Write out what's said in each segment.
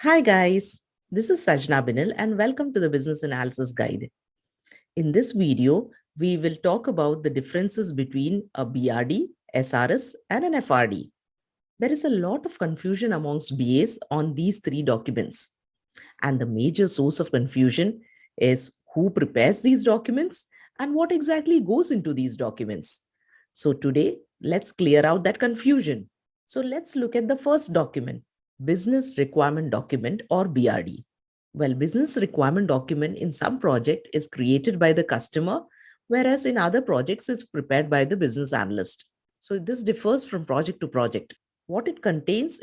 Hi guys, this is Sajna Binil and welcome to the Business Analysis Guide. In this video, we will talk about the differences between a BRD, SRS and an FRD. There is a lot of confusion amongst BAs on these three documents. And the major source of confusion is who prepares these documents and what exactly goes into these documents. So today, let's clear out that confusion. So let's look at the first document, Business Requirement Document or BRD. Well, business requirement document in some project is created by the customer, whereas in other projects is prepared by the business analyst. So this differs from project to project. What it contains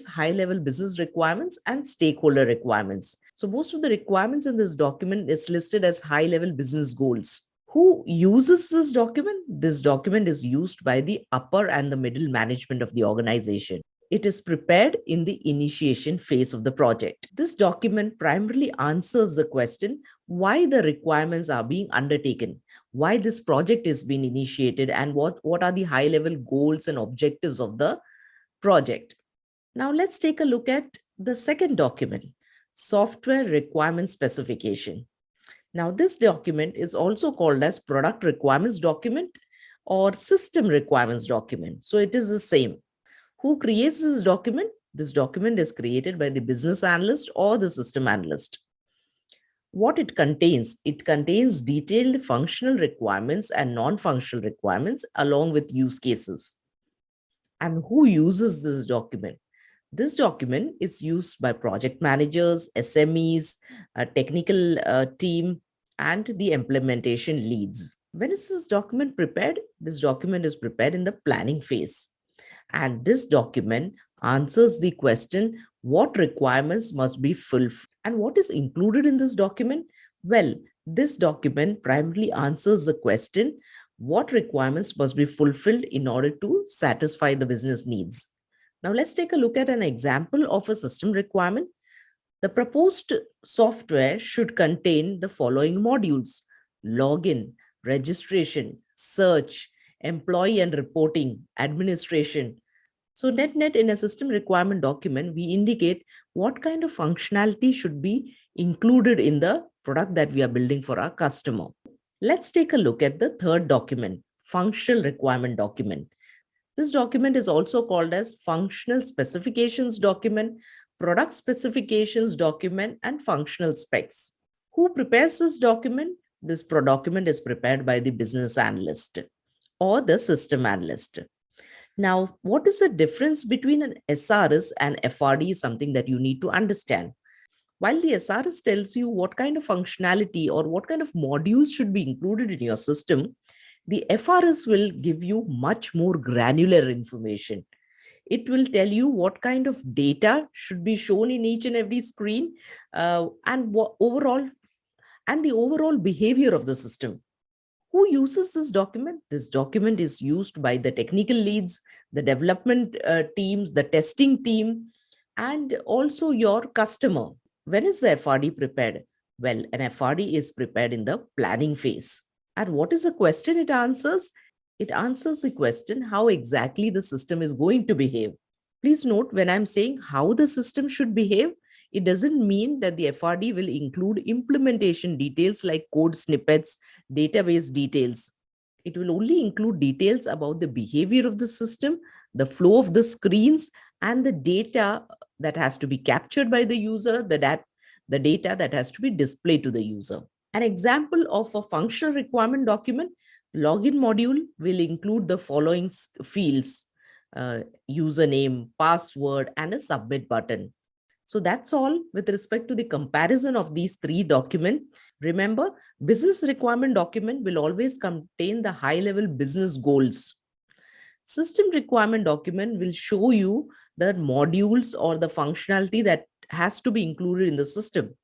high-level business requirements and stakeholder requirements. So most of the requirements in this document is listed as high-level business goals. Who uses this document? This document is used by the upper and the middle management of the organization. It is prepared in the initiation phase of the project. This document primarily answers the question why the requirements are being undertaken, why this project is being initiated, and what are the high-level goals and objectives of the project. Now let's take a look at the second document, Software Requirement Specification. Now this document is also called as Product Requirements Document or System Requirements Document. So it is the same. Who creates this document? This document is created by the business analyst or the system analyst. What it contains detailed functional requirements and non-functional requirements along with use cases. And who uses this document? This document is used by project managers, SMEs, a technical team, and the implementation leads. When is this document prepared? This document is prepared in the planning phase. And this document answers the question, what requirements must be fulfilled? And what is included in this document? Well, this document primarily answers the question, what requirements must be fulfilled in order to satisfy the business needs. Now let's take a look at an example of a system requirement. The proposed software should contain the following modules: login, registration, search, employee and reporting, administration. So net in a system requirement document, we indicate what kind of functionality should be included in the product that we are building for our customer. Let's take a look at the third document, Functional Requirement Document. This document is also called as Functional Specifications Document, Product Specifications Document, and Functional Specs. Who prepares this document? This document is prepared by the business analyst or the system analyst. Now, what is the difference between an SRS and FRD is something that you need to understand. While the SRS tells you what kind of functionality or what kind of modules should be included in your system, the FRS will give you much more granular information. It will tell you what kind of data should be shown in each and every screen and the overall behavior of the system. Who uses this document? This document is used by the technical leads, the development teams, the testing team, and also your customer. When is the FRD prepared? Well, an FRD is prepared in the planning phase. And what is the question it answers? It answers the question how exactly the system is going to behave. Please note, when I'm saying how the system should behave, it doesn't mean that the FRD will include implementation details like code snippets, database details. It will only include details about the behavior of the system, the flow of the screens, and the data that has to be captured by the user, the data that has to be displayed to the user. An example of a functional requirement document, login module will include the following fields, username, password, and a submit button. So that's all with respect to the comparison of these three documents. Remember, business requirement document will always contain the high-level business goals. System requirement document will show you the modules or the functionality that has to be included in the system,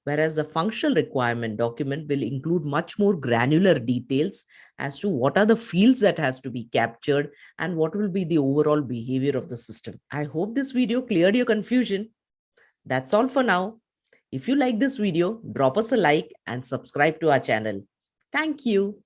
whereas the functional requirement document will include much more granular details as to what are the fields that has to be captured and what will be the overall behavior of the system. I hope this video cleared your confusion. That's all for now. If you like this video, drop us a like and subscribe to our channel. Thank you.